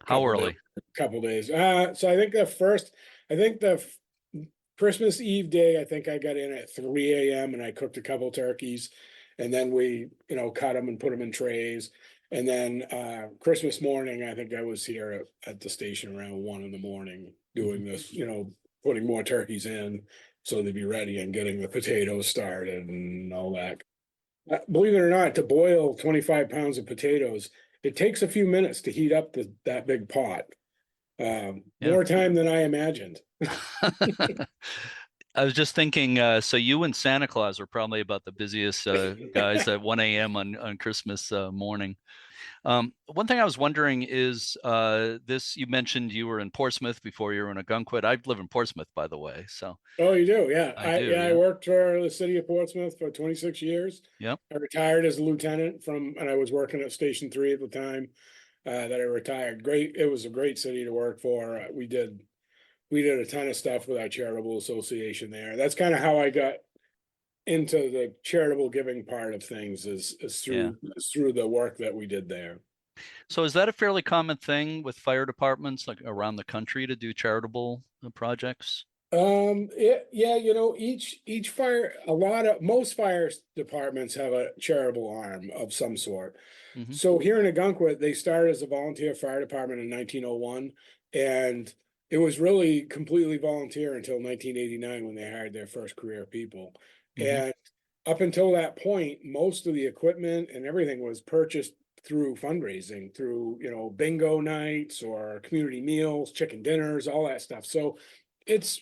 How early? Couple days. So I think the Christmas Eve day, I think I got in at 3 a.m. and I cooked a couple turkeys, and then we, cut them and put them in trays. And then Christmas morning, I think I was here at the station around 1 in the morning doing this, putting more turkeys in so they'd be ready and getting the potatoes started and all that. Believe it or not, to boil 25 pounds of potatoes, it takes a few minutes to heat up that big pot. More time than I imagined. I was just thinking, so you and Santa Claus are probably about the busiest guys at 1 a.m. on Christmas morning. One thing I was wondering is you mentioned you were in Portsmouth before you were in Ogunquit. I live in Portsmouth, by the way. So. Oh, you do? Yeah. I worked for the city of Portsmouth for 26 years. Yep. I retired as a lieutenant and I was working at Station 3 at the time that I retired. It was a great city to work for. We did a ton of stuff with our charitable association there. That's kind of how I got into the charitable giving part of things is through the work that we did there. So is that a fairly common thing with fire departments like around the country to do charitable projects? Most fire departments have a charitable arm of some sort. Mm-hmm. So here in Ogunquit, they started as a volunteer fire department in 1901, and it was really completely volunteer until 1989 when they hired their first career people. Mm-hmm. And up until that point, most of the equipment and everything was purchased through fundraising, through, bingo nights or community meals, chicken dinners, all that stuff. So it's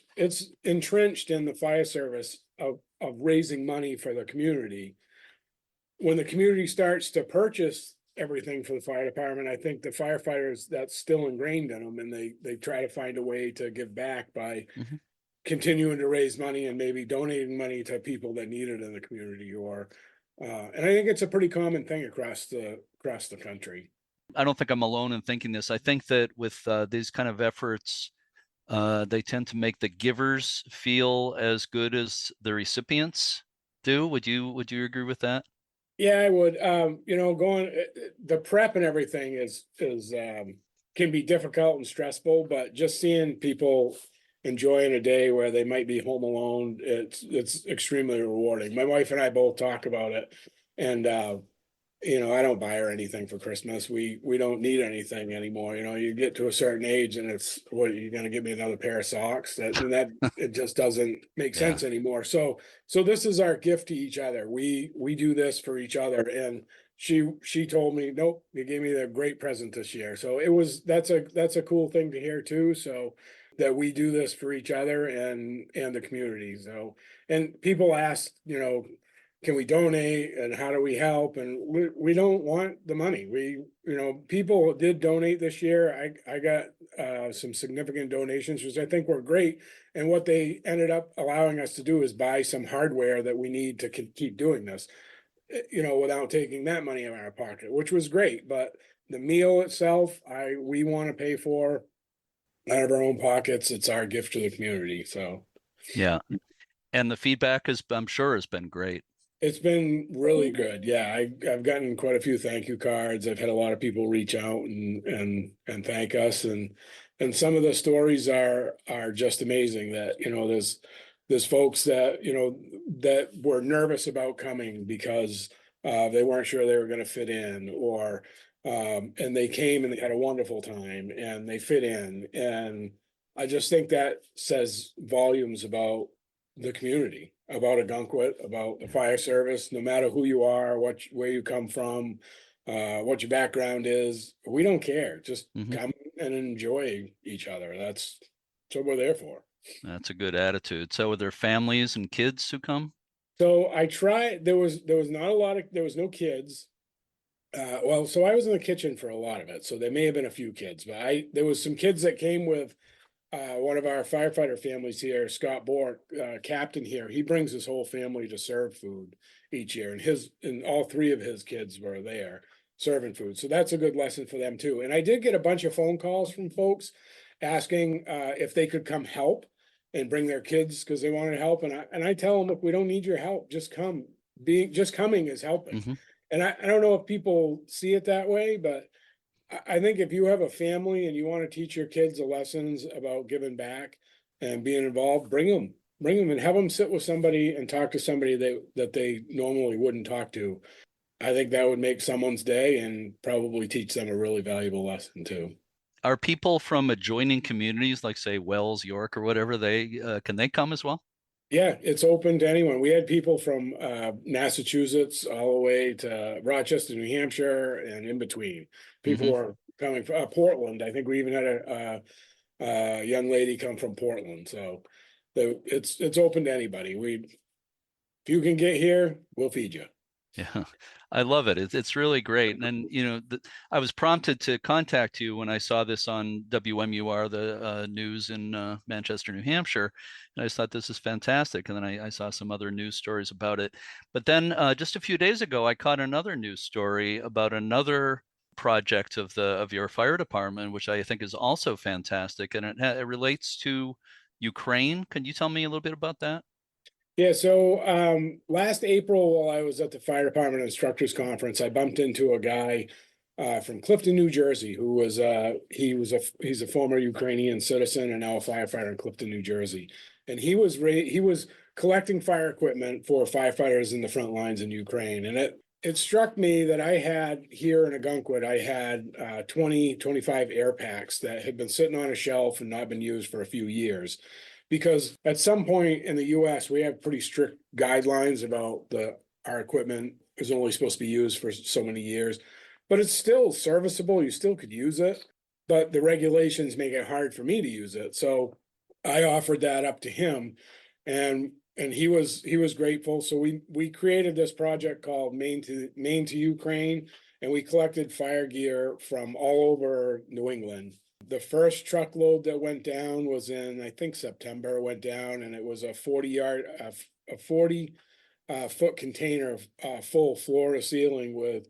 entrenched in the fire service of raising money for the community. When the community starts to purchase everything for the fire department, I think the firefighters, that's still ingrained in them, and they try to find a way to give back by continuing to raise money and maybe donating money to people that need it in the community, and I think it's a pretty common thing across the country. I don't think I'm alone in thinking this. I think that with these kind of efforts, they tend to make the givers feel as good as the recipients do. Would you agree with that? Yeah, I would. Going the prep and everything is can be difficult and stressful, but just seeing people enjoying a day where they might be home alone, it's extremely rewarding. My wife and I both talk about it, and I don't buy her anything for Christmas. We don't need anything anymore. You get to a certain age and it's, what, you're going to give me another pair of socks? That it just doesn't make sense anymore. So this is our gift to each other. We do this for each other. And she told me, nope, you gave me a great present this year. So that's a cool thing to hear too. So that we do this for each other and the community. So, and people ask, can we donate and how do we help? And we don't want the money. People did donate this year. I got some significant donations, which I think were great. And what they ended up allowing us to do is buy some hardware that we need to keep doing this, without taking that money in our pocket, which was great. But the meal itself, we want to pay for out of our own pockets. It's our gift to the community. So yeah. And the feedback I'm sure has been great. It's been really good. Yeah, I've gotten quite a few thank you cards. I've had a lot of people reach out and thank us, and some of the stories are just amazing. That there's folks that that were nervous about coming because they weren't sure they were going to fit in, or and they came and they had a wonderful time and they fit in, and I just think that says volumes about the community, about Ogunquit, about the fire service. No matter who you are, where you come from, what your background is, we don't care. Just come and enjoy each other. That's what we're there for. That's a good attitude. So are there families and kids who come? So I tried. There was not a lot of. There was no kids. So I was in the kitchen for a lot of it. So there may have been a few kids, but there was some kids that came with. One of our firefighter families here, Scott Bork, captain here, he brings his whole family to serve food each year, and all three of his kids were there serving food. So that's a good lesson for them too. And I did get a bunch of phone calls from folks asking if they could come help and bring their kids because they wanted help. And I tell them, look, we don't need your help. Just come. Just coming is helping. And I don't know if people see it that way, but I think if you have a family and you want to teach your kids the lessons about giving back and being involved, bring them and have them sit with somebody and talk to somebody that they normally wouldn't talk to. I think that would make someone's day and probably teach them a really valuable lesson too. Are people from adjoining communities, like say Wells, York, or whatever, can they come as well? Yeah, it's open to anyone. We had people from Massachusetts all the way to Rochester, New Hampshire, and in between. People are coming from Portland. I think we even had a young lady come from Portland. So it's open to anybody. If you can get here, we'll feed you. Yeah, I love it. It's really great. And I was prompted to contact you when I saw this on WMUR, the news in Manchester, New Hampshire. And I just thought this is fantastic. And then I saw some other news stories about it. But then just a few days ago, I caught another news story about another project of your fire department, which I think is also fantastic. And it relates to Ukraine. Can you tell me a little bit about that? Yeah, so last April, while I was at the fire department instructors conference, I bumped into a guy from Clifton, New Jersey, who was he's a former Ukrainian citizen and now a firefighter in Clifton, New Jersey, and he was collecting fire equipment for firefighters in the front lines in Ukraine, and it struck me that I had here in Ogunquit, I had 25 air packs that had been sitting on a shelf and not been used for a few years. Because at some point in the US, we have pretty strict guidelines about our equipment is only supposed to be used for so many years, but it's still serviceable. You still could use it, but the regulations make it hard for me to use it. So I offered that up to him, and he was grateful. So we created this project called Maine to Ukraine, and we collected fire gear from all over New England. The first truckload that went down was in, I think, September, went down, and it was a 40 foot container full floor to ceiling with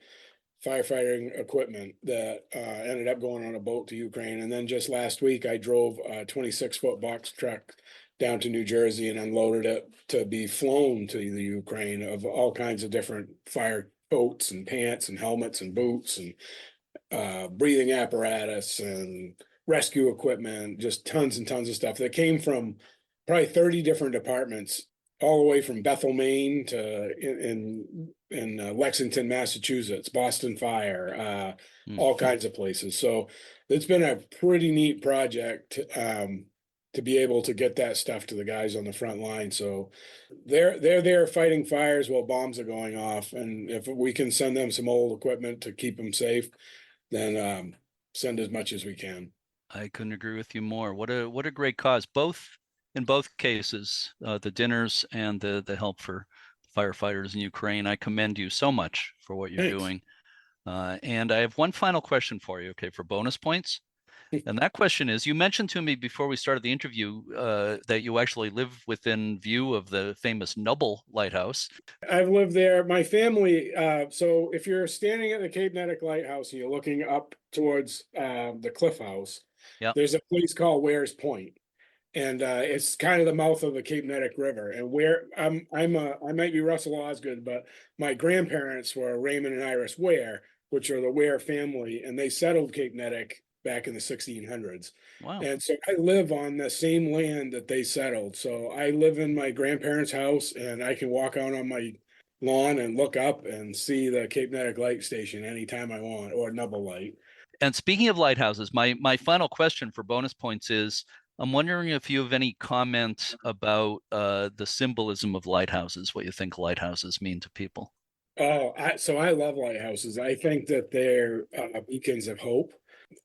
firefighting equipment that ended up going on a boat to Ukraine. And then just last week, I drove a 26-foot box truck down to New Jersey and unloaded it to be flown to the Ukraine of all kinds of different fire coats and pants and helmets and boots and breathing apparatus and rescue equipment, just tons and tons of stuff that came from probably 30 different departments all the way from Bethel, Maine to in Lexington, Massachusetts, Boston Fire, all kinds of places. So it's been a pretty neat project to be able to get that stuff to the guys on the front line. So they're there fighting fires while bombs are going off, and if we can send them some old equipment to keep them safe, then send as much as we can. I couldn't agree with you more. What a great cause. In both cases, the dinners and the help for firefighters in Ukraine. I commend you so much for what you're doing. And I have one final question for you, okay, for bonus points. And that question is, you mentioned to me before we started the interview that you actually live within view of the famous Noble Lighthouse. I've lived there. My family, so if you're standing at the Cape Nettic Lighthouse and you're looking up towards the Cliff House, there's a place called Ware's Point. And it's kind of the mouth of the Cape Nettic River. And where I might be Russell Osgood, but my grandparents were Raymond and Iris Ware, which are the Ware family, and they settled Cape Nettic back in the 1600s. Wow. And so I live on the same land that they settled. So I live in my grandparents' house, and I can walk out on my lawn and look up and see the Cape Nettic Light Station anytime I want, or Noble Light. And speaking of lighthouses, my final question for bonus points is, I'm wondering if you have any comment about the symbolism of lighthouses, what you think lighthouses mean to people. Oh, so I love lighthouses. I think that they're beacons of hope.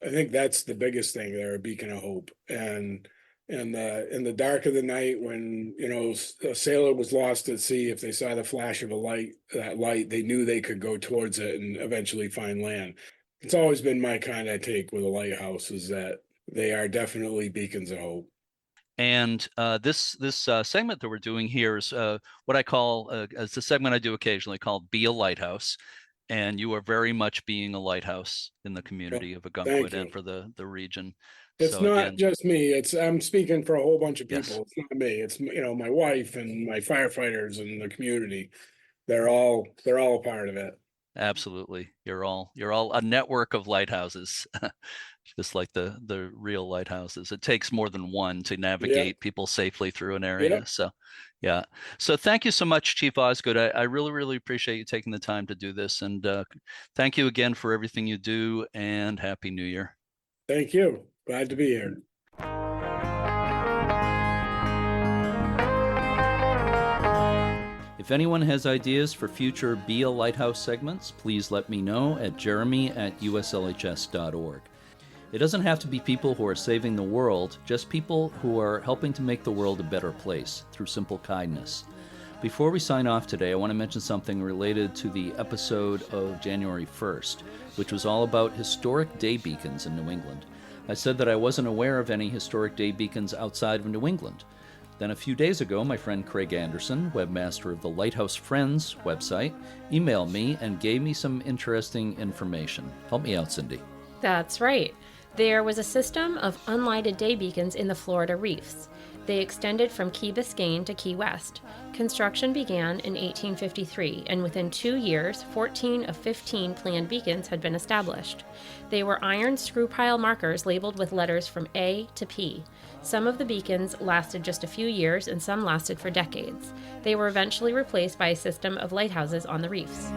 I think that's the biggest thing. They're a beacon of hope. And in the dark of the night, when a sailor was lost at sea, if they saw the flash of that light, they knew they could go towards it and eventually find land. It's always been my kind of take with a lighthouse, is that they are definitely beacons of hope. And this segment that we're doing here is what I call, it's a segment I do occasionally called Be a Lighthouse. And you are very much being a lighthouse in the community of Ogunquit and for the region. It's so, not just me. I'm speaking for a whole bunch of people. Yes. It's not me. It's my wife and my firefighters and the community. They're all a part of it. Absolutely. You're all a network of lighthouses, just like the real lighthouses. It takes more than one to navigate people safely through an area. So, yeah. So thank you so much, Chief Osgood. I really, really appreciate you taking the time to do this. And thank you again for everything you do, and Happy New Year. Thank you. Glad to be here. If anyone has ideas for future Be a Lighthouse segments, please let me know at jeremy@uslhs.org. It doesn't have to be people who are saving the world, just people who are helping to make the world a better place through simple kindness. Before we sign off today, I want to mention something related to the episode of January 1st, which was all about historic day beacons in New England. I said that I wasn't aware of any historic day beacons outside of New England. Then a few days ago, my friend Craig Anderson, webmaster of the Lighthouse Friends website, emailed me and gave me some interesting information. Help me out, Cindy. That's right. There was a system of unlighted day beacons in the Florida Reefs. They extended from Key Biscayne to Key West. Construction began in 1853, and within 2 years, 14 of 15 planned beacons had been established. They were iron screw pile markers labeled with letters from A to P. Some of the beacons lasted just a few years, and some lasted for decades. They were eventually replaced by a system of lighthouses on the reefs.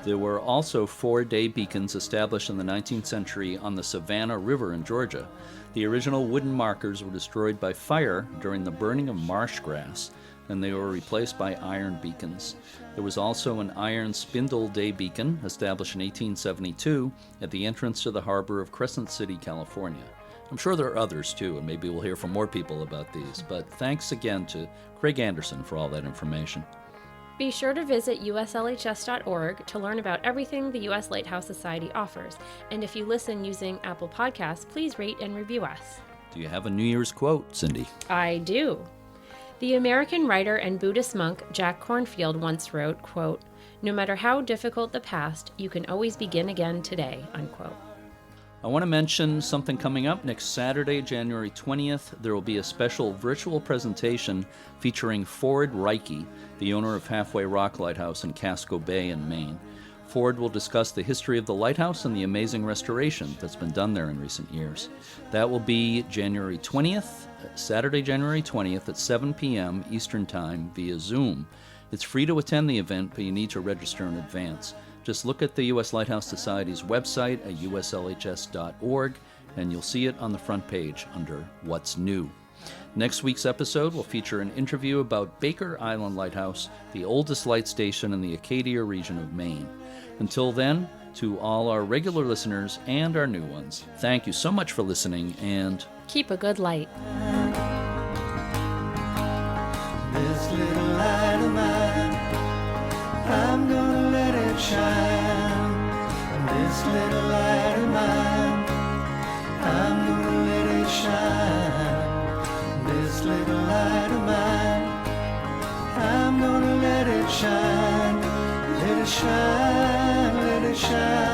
There were also 4 day beacons established in the 19th century on the Savannah River in Georgia. The original wooden markers were destroyed by fire during the burning of marsh grass, and they were replaced by iron beacons. There was also an iron spindle day beacon established in 1872 at the entrance to the harbor of Crescent City, California. I'm sure there are others too, and maybe we'll hear from more people about these, but thanks again to Craig Anderson for all that information. Be sure to visit uslhs.org to learn about everything the U.S. Lighthouse Society offers. And if you listen using Apple Podcasts, please rate and review us. Do you have a New Year's quote, Cindy? I do. The American writer and Buddhist monk Jack Kornfield once wrote, quote, "No matter how difficult the past, you can always begin again today," unquote. I want to mention something coming up next Saturday, January 20th. There will be a special virtual presentation featuring Ford Reike, the owner of Halfway Rock Lighthouse in Casco Bay in Maine. Ford will discuss the history of the lighthouse and the amazing restoration that's been done there in recent years. That will be January 20th, Saturday, January 20th at 7 p.m. Eastern Time via Zoom. It's free to attend the event, but you need to register in advance. Just look at the U.S. Lighthouse Society's website at uslhs.org, and you'll see it on the front page under What's New. Next week's episode will feature an interview about Baker Island Lighthouse, the oldest light station in the Acadia region of Maine. Until then, to all our regular listeners and our new ones, thank you so much for listening, and keep a good light. This little light of mine, I'm gonna let it shine. This little light of mine, I'm gonna let it shine. This little light of mine, I'm gonna let it shine. Let it shine, let it shine.